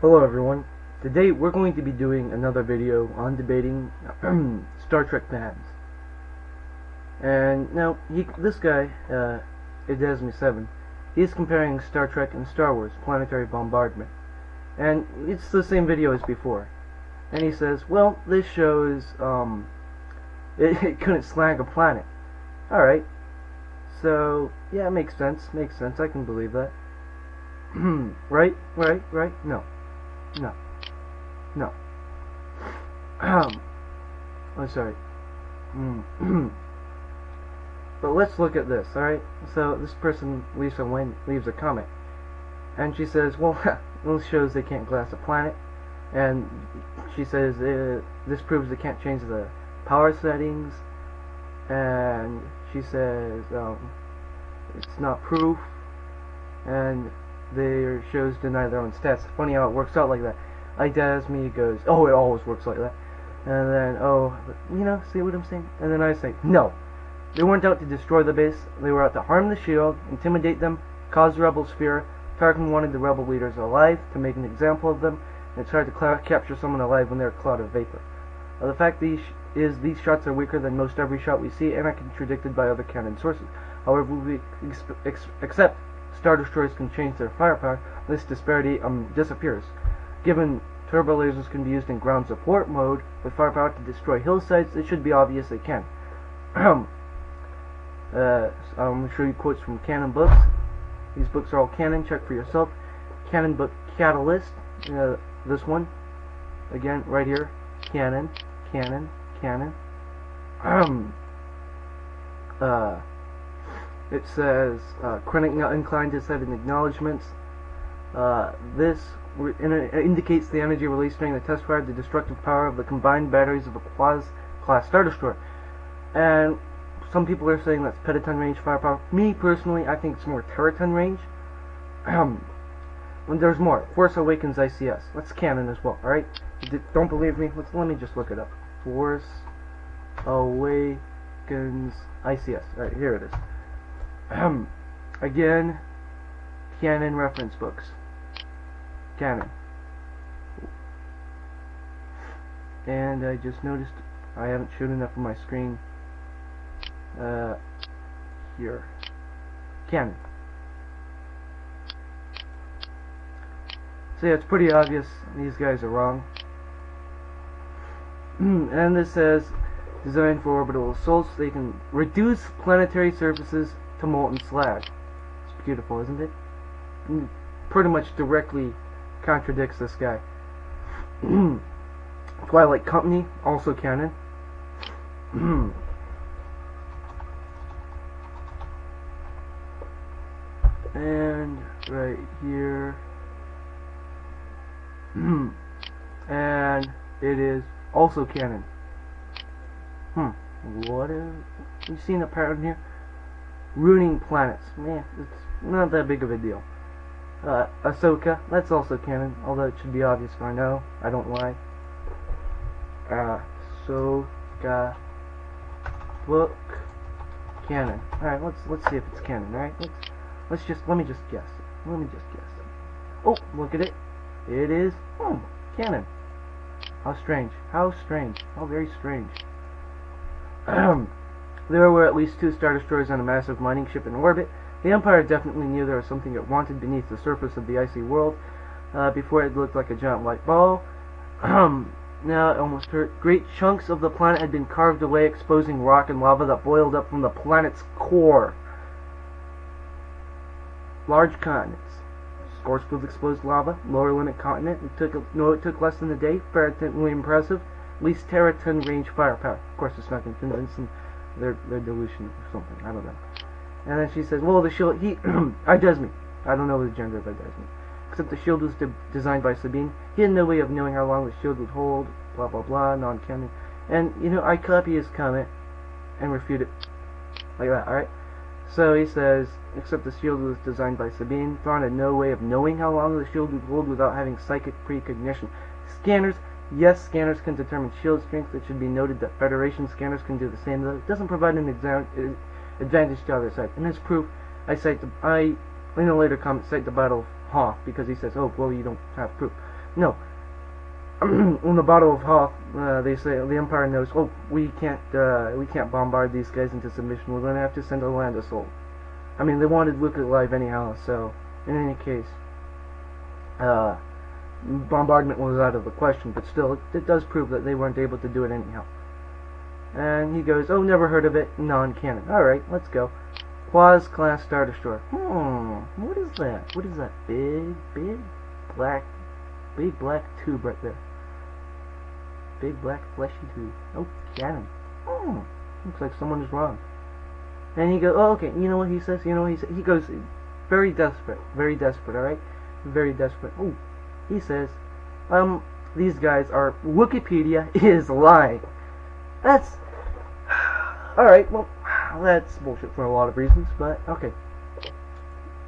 Hello everyone. Today we're going to be doing another video on debating Star Trek fans. And now this guy, Idazmi7, he's comparing Star Trek and Star Wars, planetary bombardment. And it's the same video as before. And he says, well, this shows it couldn't slag a planet. Alright. So, yeah, it makes sense, I can believe that. Right? No. Oh, sorry. But let's look at this, alright? So, this person leaves a comment. And she says, well, this shows they can't glass a planet. And she says, this proves they can't change the power settings. And she says, it's not proof. And their shows deny their own stats. Funny how it works out like that. Idazmi goes, oh, it always works like that. And then, oh, see what I'm saying? And then I say, no. They weren't out to destroy the base. They were out to harm the shield, intimidate them, cause rebels fear. Tarkin wanted the rebel leaders alive to make an example of them, and tried to capture someone alive when they're a cloud of vapor. The fact these shots are weaker than most every shot we see and are contradicted by other canon sources. However, we accept Star Destroyers can change their firepower, this disparity disappears. Given turbo lasers can be used in ground support mode with firepower to destroy hillsides, it should be obvious they can. I'm going to show you quotes from canon books. These books are all canon, check for yourself. Canon book Catalyst, this one, again, right here, canon. It says, Krennic not inclined to set in acknowledgements. This indicates the energy released during the test fire, the destructive power of the combined batteries of a class Star Destroyer. And some people are saying that's petaton range firepower. Me, personally, I think it's more teraton range. When there's more. Force Awakens ICS. That's canon as well, alright? Don't believe me? Let me just look it up. Force Awakens ICS. Alright, here it is. Again, canon reference books. Canon. And I just noticed I haven't shown enough on my screen. Here. Canon. So yeah, it's pretty obvious these guys are wrong. And this says, designed for orbital assaults, they can reduce planetary surfaces to molten slag. It's beautiful, isn't it? Pretty much directly contradicts this guy. Twilight Company, also canon. And right here. And it is also canon. What is... You seen a pattern here? Ruining planets. Man, it's not that big of a deal. Ahsoka, that's also canon, although it should be obvious by now. I don't lie. Ahsoka book canon. Alright, let's see if it's canon, alright? Let me just guess. Oh, look at it. It is canon. How strange. How very strange. There were at least 2 Star Destroyers on a massive mining ship in orbit. The Empire definitely knew there was something it wanted beneath the surface of the icy world. Before it looked like a giant white ball. Now it almost hurt. Great chunks of the planet had been carved away, exposing rock and lava that boiled up from the planet's core. Large continents. Scorched with exposed lava. Lower limit continent. It took less than a day. Fairly impressive. At least teraton range firepower. Of course, it's not going to convince them their delusion or something. I don't know. And then she says, well, the shield, Idazmi. I don't know the gender of Idazmi. Except the shield was designed by Sabine. He had no way of knowing how long the shield would hold, blah, blah, blah, non-canon. And, I copy his comment and refute it. Like that, alright? So he says, except the shield was designed by Sabine. Thrawn had no way of knowing how long the shield would hold without having psychic precognition. Scanners. Yes, scanners can determine shield strength. It should be noted that Federation scanners can do the same, though it doesn't provide an advantage to either side. And as proof, I in a later comment cite the Battle of Hoth, because he says, oh, well, you don't have proof. No. On the bottle of Hoth, they say the Empire knows. Oh, we can't bombard these guys into submission. We're gonna have to send a land assault. I mean, they wanted Luke alive anyhow, so in any case, bombardment was out of the question. But still, it does prove that they weren't able to do it anyhow. And he goes, "Oh, never heard of it. Non-canon. All right, let's go." Quaz class Star Destroyer. What is that? What is that? Big black tube right there. Big black fleshy tube. Oh, canon. Looks like someone is wrong. And he goes, "Oh, okay." You know what he says? You know what he says? He goes, very desperate, all right, very desperate. Oh, he says, these guys are Wookiepedia is lying. That's all right. Well, that's bullshit for a lot of reasons, but okay.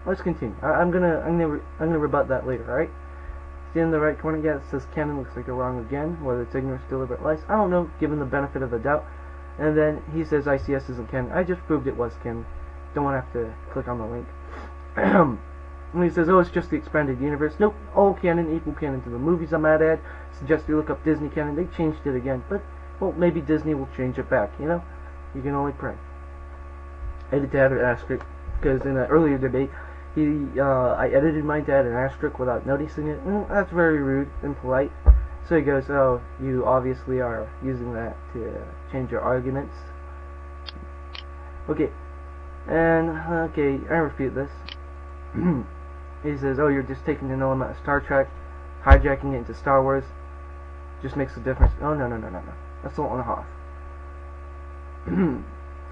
Let's continue. I'm gonna rebut that later. All right. See in the right corner, yeah, it says canon. Looks like you're wrong again. Whether it's ignorance, deliberate lies, I don't know. Given the benefit of the doubt. And then he says ICS isn't canon. I just proved it was canon. Don't want to have to click on the link. And he says, "Oh, it's just the expanded universe." Nope, all canon equal canon to the movies. I'm at. Suggest you look up Disney canon. They changed it again, but well, maybe Disney will change it back. You know, you can only pray. I had to add an asterisk because in an earlier debate, I edited mine to add an asterisk without noticing it. That's very rude and polite. So he goes, "Oh, you obviously are using that to change your arguments." Okay, and okay, I refute this. He says, "Oh, you're just taking an element of Star Trek, hijacking it into Star Wars. Just makes a difference." Oh, no. That's all on the Hoth.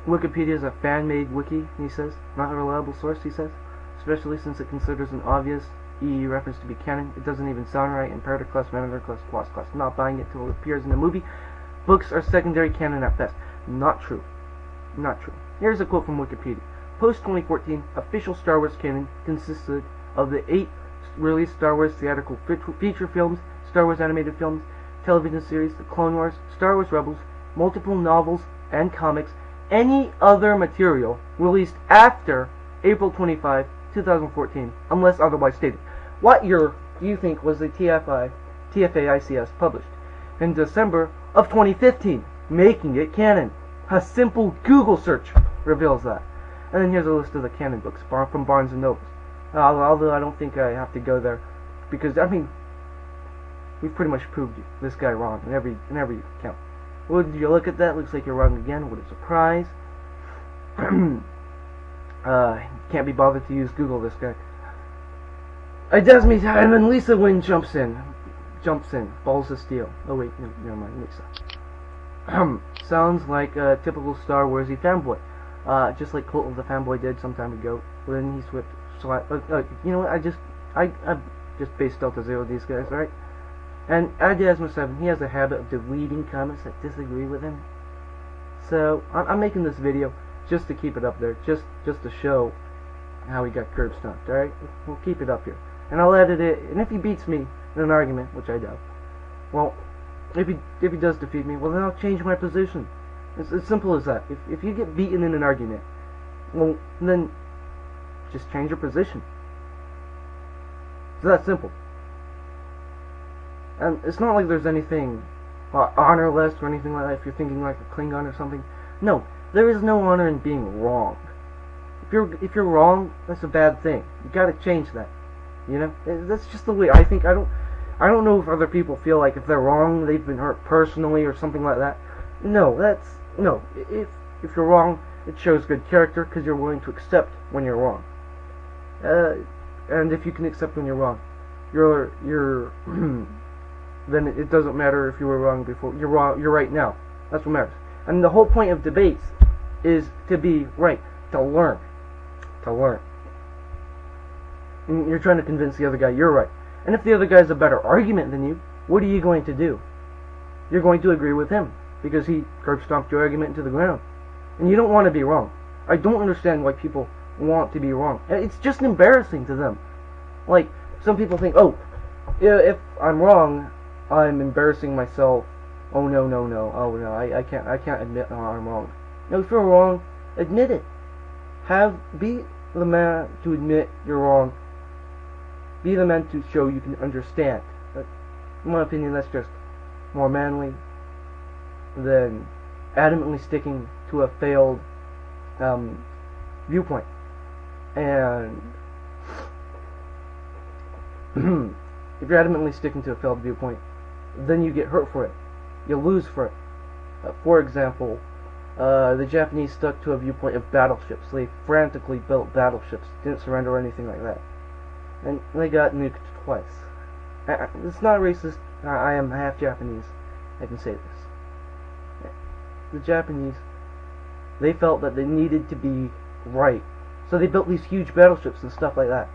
Wookiepedia is a fan-made wiki, he says. Not a reliable source, he says. Especially since it considers an obvious EE reference to be canon. It doesn't even sound right. Imperator class, Manager class, Quas class. Not buying it till it appears in the movie. Books are secondary canon at best. Not true. Not true. Here's a quote from Wikipedia. Post-2014, official Star Wars canon consisted of the 8 released Star Wars theatrical feature films, Star Wars animated films, television series, The Clone Wars, Star Wars Rebels, multiple novels and comics, any other material released after April 25, 2014, unless otherwise stated. What year do you think was the TFA ICS published? In December of 2015, making it canon. A simple Google search reveals that. And then here's a list of the canon books from Barnes & Noble. Although I don't think I have to go there, because, I mean, we've pretty much proved this guy wrong in every count. Would you look at that? Looks like you're wrong again. What a surprise. Can't be bothered to use Google, this guy. Idazmi7, and then Lisa Wynn jumps in. Balls of steel. Oh wait, no, never mind, Lisa. Sounds like a typical Star Warsy fanboy. Just like Cult of the Fanboy did some time ago. When he switched, you know what, I just based Delta Zero these guys, right? And Idazmi7, he has a habit of deleting comments that disagree with him. So, I'm making this video just to keep it up there, just to show how he got curb stomped, alright? We'll keep it up here. And I'll edit it, and if he beats me in an argument, which I doubt, well, if he does defeat me, well then I'll change my position. It's as simple as that. If you get beaten in an argument, well, then just change your position. It's that simple. And it's not like there's anything honorless or anything like that if you're thinking like a Klingon or something. No, there is no honor in being wrong. If you're wrong, that's a bad thing. You gotta change that. You know? That's just the way I think. I don't know if other people feel like if they're wrong, they've been hurt personally or something like that. No, no. If you're wrong, it shows good character because you're willing to accept when you're wrong. And if you can accept when you're wrong, you're then it doesn't matter if you were wrong before. You're wrong. You're right now. That's what matters. And the whole point of debates is to be right, to learn. And you're trying to convince the other guy you're right. And if the other guy has a better argument than you, what are you going to do? You're going to agree with him because he curb stomped your argument into the ground. And you don't want to be wrong. I don't understand why people want to be wrong. It's just embarrassing to them. Like, some people think, oh, if I'm wrong, I'm embarrassing myself. Oh no. Oh no, I can't admit I'm wrong. No, if you're wrong, admit it. Be the man to admit you're wrong. Be the man to show you can understand. In my opinion, that's just more manly than adamantly sticking to a failed viewpoint. And if you're adamantly sticking to a failed viewpoint, then you get hurt for it. You lose for it. For example, the Japanese stuck to a viewpoint of battleships. They frantically built battleships, didn't surrender or anything like that. And they got nuked twice. It's not racist. I am half Japanese. I can say this. The Japanese, they felt that they needed to be right. So they built these huge battleships and stuff like that.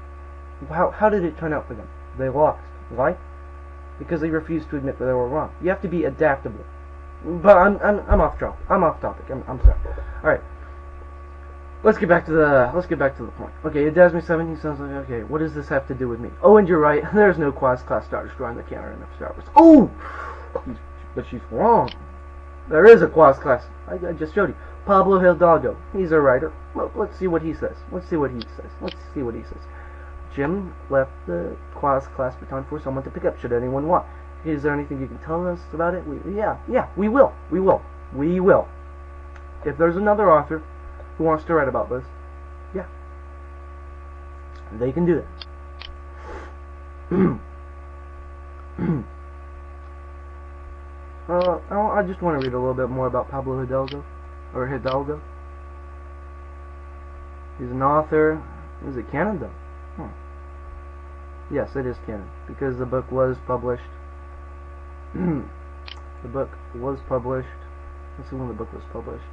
How did it turn out for them? They lost. Why? Because they refused to admit that they were wrong. You have to be adaptable. But I'm off topic. I'm sorry. All right. Let's get back to the point. Okay, Idazmi7. He sounds like, okay. What does this have to do with me? Oh, and you're right. There's no quasi-class Star Destroyer in the canon of Star Wars. Oh, but she's wrong. There is a quasi-class. I just showed you. Pablo Hidalgo. He's a writer. Well, let's see what he says. Jim left the quasi-class baton for someone to pick up. Should anyone want? Is there anything you can tell us about it? Yeah, we will. If there's another author who wants to write about this, yeah, they can do it. I just want to read a little bit more about Pablo Hidalgo. He's an author. Is it canon though? Yes, it is canon because the book was published. The book was published. Let's see when the book was published.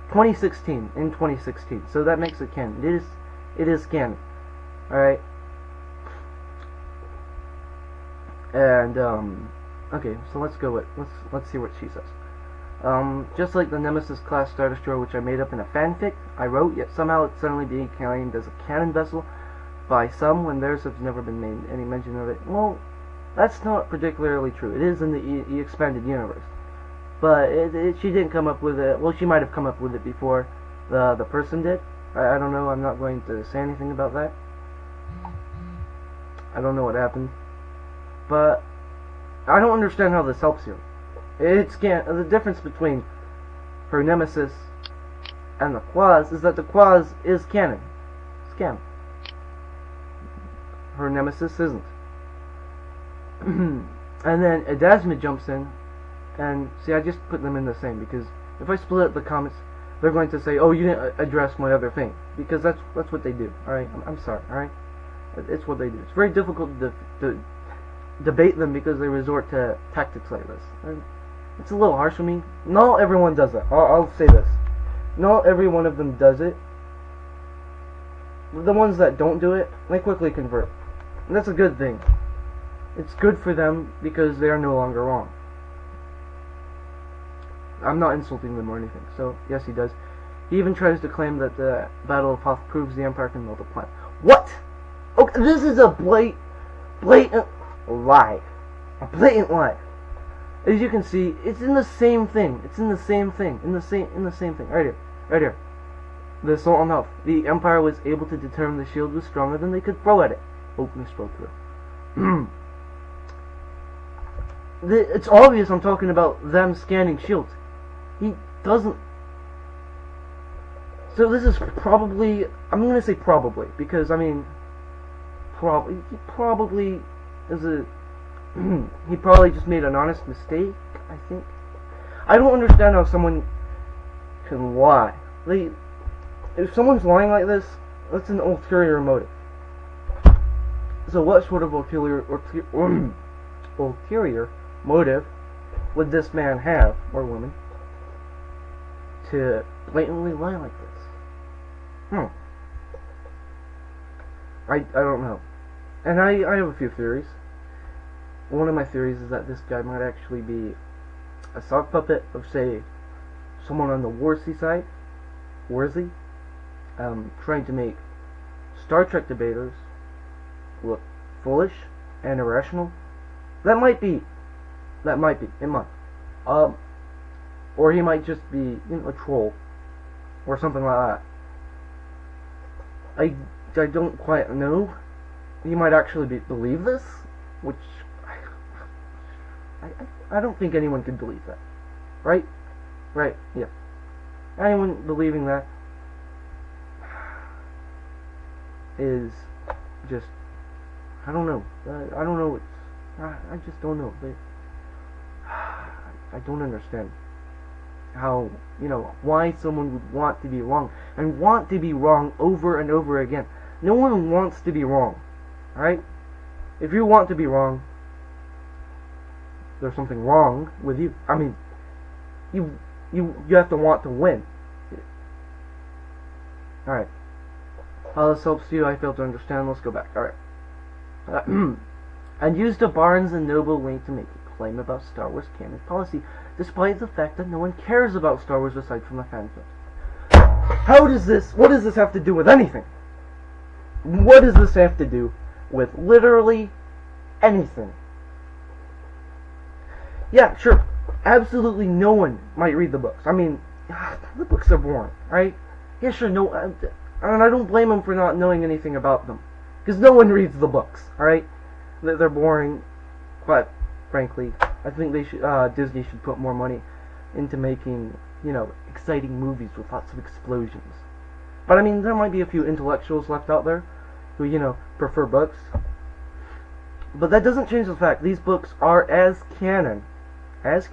2016. In 2016. So that makes it canon. It is canon. All right. And okay. So let's go with let's see what she says. Just like the Nemesis class Star Destroyer, which I made up in a fanfic I wrote, yet somehow it's suddenly being claimed as a canon vessel by some when theirs has never been made any mention of it. Well, that's not particularly true. It is in the expanded universe, but she didn't come up with it. Well, she might have come up with it before the person did. I don't know. I'm not going to say anything about that. I don't know what happened, but I don't understand how this helps you. The difference between her Nemesis and the Quaz is that the Quaz is canon. It's canon. Her Nemesis isn't. And then Idazmi jumps in, and see, I just put them in the same because if I split up the comments, they're going to say, "Oh, you didn't address my other thing," because that's what they do. All right, I'm sorry. All right, it's what they do. It's very difficult to debate them because they resort to tactics like this. And it's a little harsh for me. Not everyone does that. I'll say this. Not every one of them does it. The ones that don't do it, they quickly convert. And that's a good thing. It's good for them because they are no longer wrong. I'm not insulting them or anything. So, yes, he does. He even tries to claim that the Battle of Hoth proves the Empire can multiply. What? Okay, this is a blatant lie. A blatant lie. As you can see, it's in the same thing. In the same thing. Right here. The Assault on Hoth. The Empire was able to determine the shield was stronger than they could throw at it. Oh, misspoke through. It's obvious I'm talking about them scanning shields. He doesn't. So this is probably, I'm going to say probably, because I mean, he probably is a, he probably just made an honest mistake, I think. I don't understand how someone can lie. If someone's lying like this, that's an ulterior motive. So what sort of ulterior motive would this man have, or woman, to blatantly lie like this? I don't know. And I have a few theories. One of my theories is that this guy might actually be a sock puppet of, say, someone on the Warzy side, trying to make Star Trek debaters look foolish and irrational. That might be. It might. Or he might just be, a troll, or something like that. I don't quite know. He might actually believe this, which I don't think anyone could believe that. Right? Right, yeah. Anyone believing that is just, I don't know. I don't know. I just don't know. I don't understand how, why someone would want to be wrong, and want to be wrong over and over again. No one wants to be wrong, alright? If you want to be wrong, there's something wrong with you. I mean, you have to want to win. Alright. How this helps you, I fail to understand. Let's go back. Alright. And used a Barnes & Noble link to make a claim about Star Wars canon policy, despite the fact that no one cares about Star Wars aside from the fan films. What does this have to do with anything? What does this have to do with literally anything? Yeah, sure, absolutely no one might read the books. I mean, the books are boring, right? Yeah, sure, no, and I don't blame them for not knowing anything about them, because no one reads the books, alright? They're boring, but frankly, I think they should, Disney should put more money into making, exciting movies with lots of explosions. But I mean, there might be a few intellectuals left out there who, prefer books. But that doesn't change the fact these books are as canon as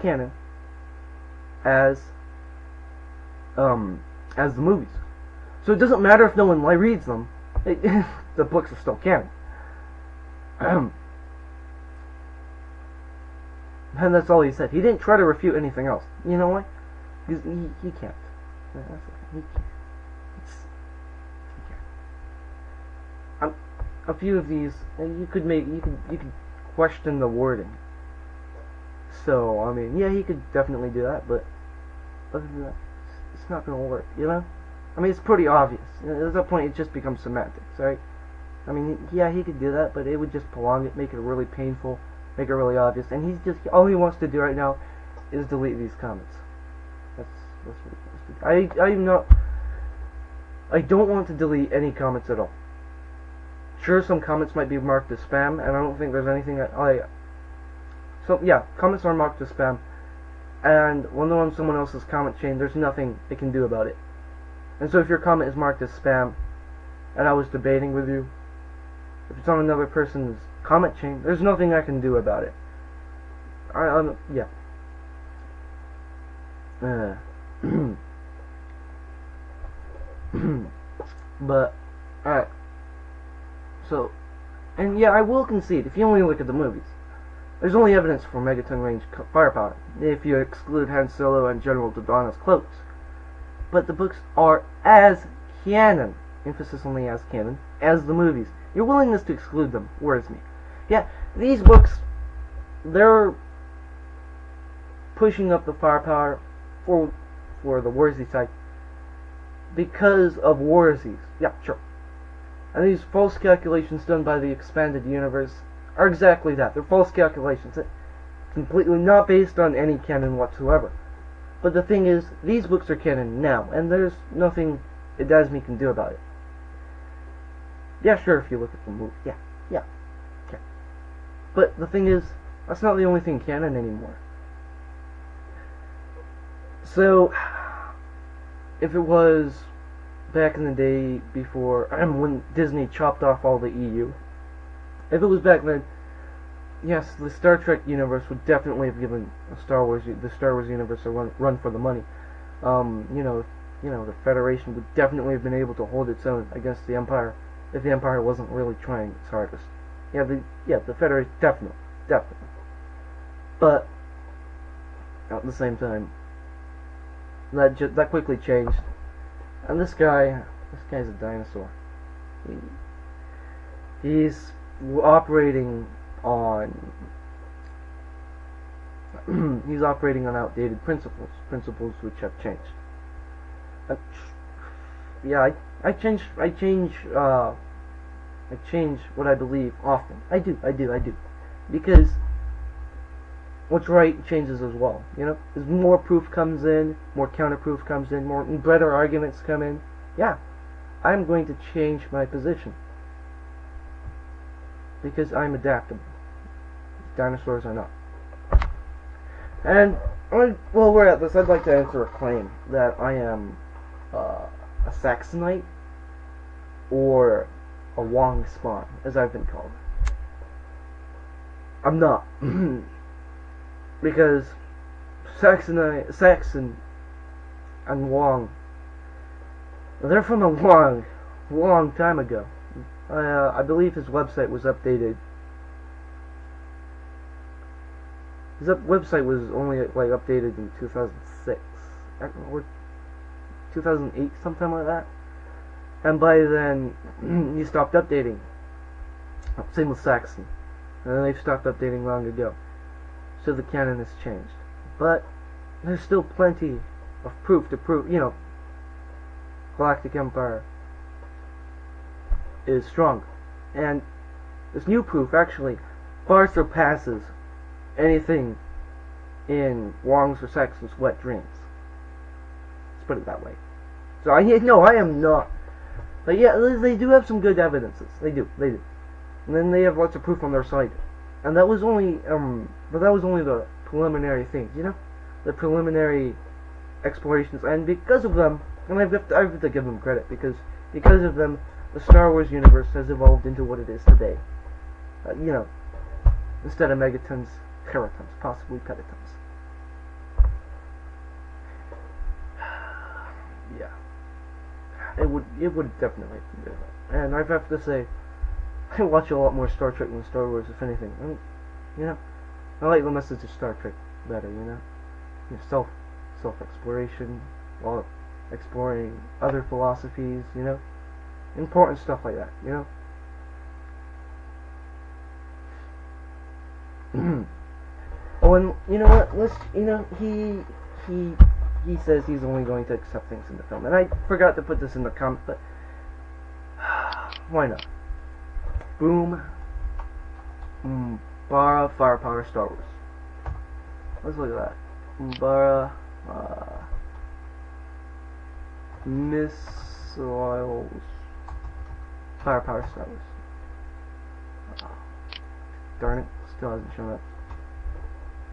the movies. So it doesn't matter if no one reads them. The books are still canon. And that's all he said. He didn't try to refute anything else. You know why? Because he can't. He can't. A few of these, you could question the wording. So, I mean, yeah, he could definitely do that, but other than that, it's not going to work, I mean, it's pretty obvious. At that point, it just becomes semantics, right? I mean, yeah, he could do that, but it would just prolong it, make it really painful, make it really obvious, and all he wants to do right now is delete these comments. That's what he wants to do. I don't want to delete any comments at all. Sure, some comments might be marked as spam, and I don't think there's anything so yeah, comments are marked as spam, and when they're on someone else's comment chain, there's nothing they can do about it. And so if your comment is marked as spam, and I was debating with you, if it's on another person's comment chain, there's nothing I can do about it. Yeah. But, alright. So, and yeah, I will concede, if you only look at the movies, there's only evidence for megaton range firepower, if you exclude Han Solo and General Dodonna's cloaks. But the books are as canon, emphasis on the as canon, as the movies. Your willingness to exclude them worries me. Yeah, these books, they're pushing up the firepower for the Warsy side because of Warsies. Yeah, sure. And these false calculations done by the expanded universe are exactly that. They're false calculations. Completely not based on any canon whatsoever. But the thing is, these books are canon now, and there's nothing Idazmi can do about it. Yeah, sure, if you look at the movie. Yeah. Okay. But the thing is, that's not the only thing canon anymore. So, if it was back in the day before, when Disney chopped off all the EU, if it was back then, yes, the Star Trek universe would definitely have given the Star Wars universe a run for the money. The Federation would definitely have been able to hold its own against the Empire if the Empire wasn't really trying its hardest. The Federation definitely. But at the same time, that quickly changed, and this guy's a dinosaur. He's operating on outdated principles which have changed. I change what I believe often. I do, because what's right changes as well. As more proof comes in, more counterproof comes in, more better arguments come in. Yeah, I'm going to change my position because I'm adaptable. Dinosaurs are not. And, well, we're at this. I'd like to answer a claim that I am a Saxonite or a Wong spawn, as I've been called. I'm not. Because Saxon and Wong, they're from a long time ago. I believe his website was updated. His website was only like updated in 2006 or 2008, something like that. And by then, he stopped updating. Same with Saxon. And they've stopped updating long ago. So the canon has changed. But there's still plenty of proof to prove, Galactic Empire is strong. And this new proof actually far surpasses anything in Wong's or Saxon's wet dreams. Let's put it that way. So I am not. But yeah, they do have some good evidences. They do. And then they have lots of proof on their side. And that was only, but that was only the preliminary things, the preliminary explorations. And because of them, and I have to give them credit, because of them, the Star Wars universe has evolved into what it is today. Instead of megatons, teratons, possibly petatons. Yeah, it would definitely be different. And I have to say, I watch a lot more Star Trek than Star Wars, if anything. I like the message of Star Trek better. Self-exploration, while exploring other philosophies. Important stuff like that. Oh, and you know what? He says he's only going to accept things in the film, and I forgot to put this in the comment, but why not? Boom. Umbara Firepower Star Wars. Let's look at that. Umbara Missiles Firepower Star Wars. Darn it, still hasn't shown up.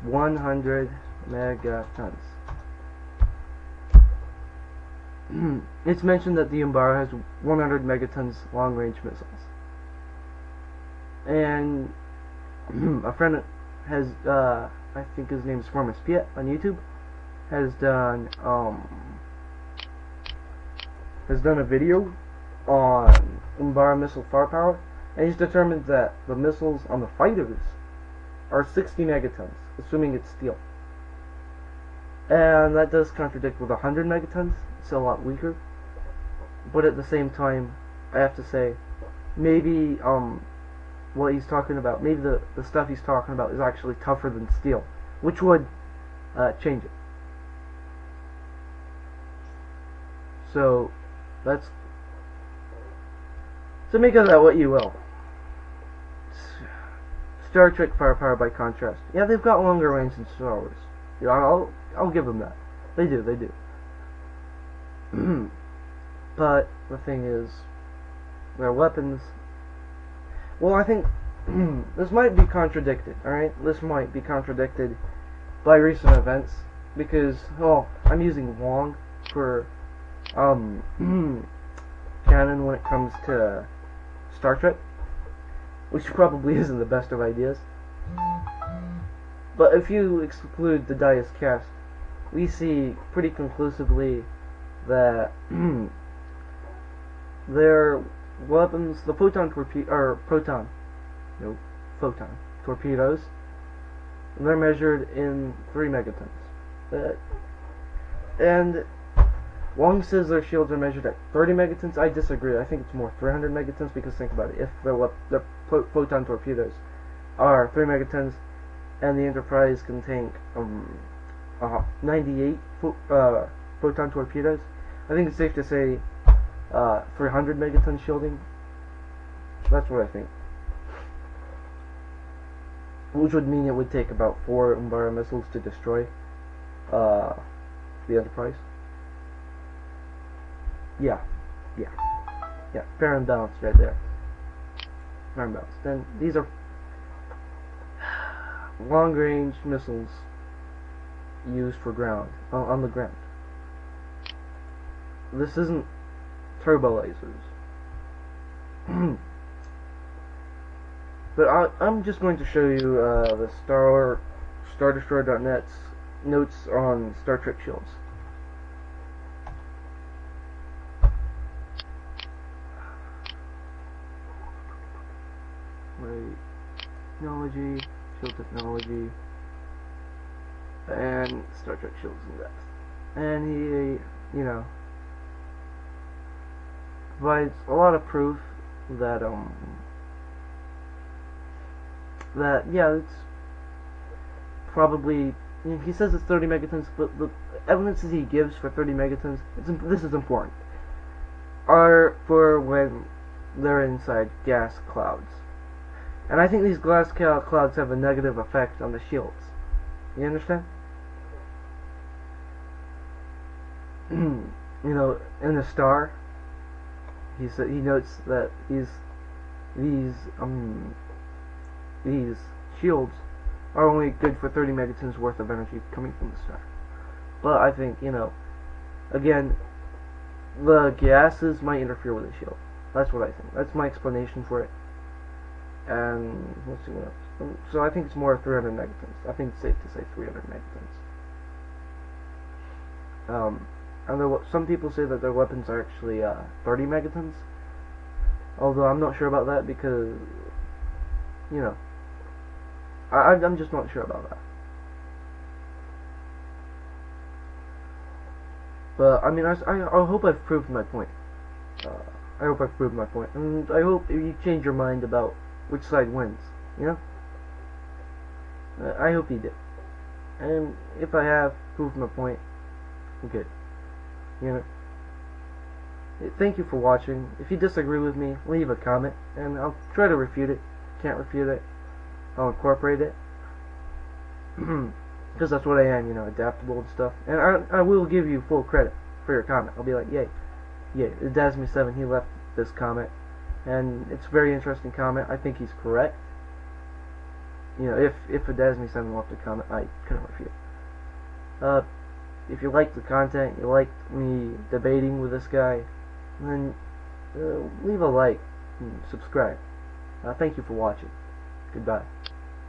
100 megatons. It's mentioned that the Umbara has 100 megatons long-range missiles. And a friend has, I think his name is Formus Piet on YouTube, has done a video on Umbara missile firepower, and he's determined that the missiles on the fighters are 60 megatons, assuming it's steel. And that does contradict with 100 megatons. It's a lot weaker. But at the same time, I have to say, maybe what he's talking about, maybe the stuff he's talking about is actually tougher than steel, which would change it. So that's, so make of that what you will. Star Trek firepower, by contrast, yeah, they've got longer range than Star Wars. I'll give them that. They do. But the thing is, their weapons. Well, I think this might be contradicted. All right, this might be contradicted by recent events, because I'm using Wong for canon when it comes to Star Trek, which probably isn't the best of ideas. But if you exclude the Dias cast, we see pretty conclusively that their weapons, the photon torpedoes, they're measured in 3 megatons. And Wong says their shields are measured at 30 megatons. I disagree. I think it's more 300 megatons, because think about it. If the photon torpedoes are 3 megatons, and the Enterprise can tank 98 photon torpedoes, I think it's safe to say 300 megaton shielding. That's what I think. Which would mean it would take about 4 Umbara missiles to destroy the Enterprise. Yeah, fair and balanced right there. Fair and balanced. Then these are long-range missiles used for ground, on the ground. This isn't turbo lasers. But I'm just going to show you the StarDestroyer.net's notes on Star Trek shields. Technology, shield technology, and Star Trek shields in depth. And he, provides a lot of proof that it's probably, he says it's 30 megatons, but the evidences he gives for 30 megatons, this is important, are for when they're inside gas clouds. And I think these gas clouds have a negative effect on the shields. You understand? In the star, he notes that these shields are only good for 30 megatons worth of energy coming from the star. But I think, again, the gases might interfere with the shield. That's what I think. That's my explanation for it. And let's see what else. So I think it's more 300 megatons. I think it's safe to say 300 megatons. And some people say that their weapons are actually 30 megatons. Although I'm not sure about that because, I'm just not sure about that. But I mean, I hope I've proved my point. I hope I've proved my point, and I hope you change your mind about which side wins. I hope you did. And if I have proved my point, good. Thank you for watching. If you disagree with me, leave a comment, and I'll try to refute it. Can't refute it, I'll incorporate it. Because that's what I am, adaptable and stuff. And I will give you full credit for your comment. I'll be like, yay, Idazmi7, he left this comment, and it's a very interesting comment. I think he's correct. If Idazmi7 left a comment, I couldn't refute it. If you liked the content, you liked me debating with this guy, then leave a like and subscribe. Thank you for watching. Goodbye.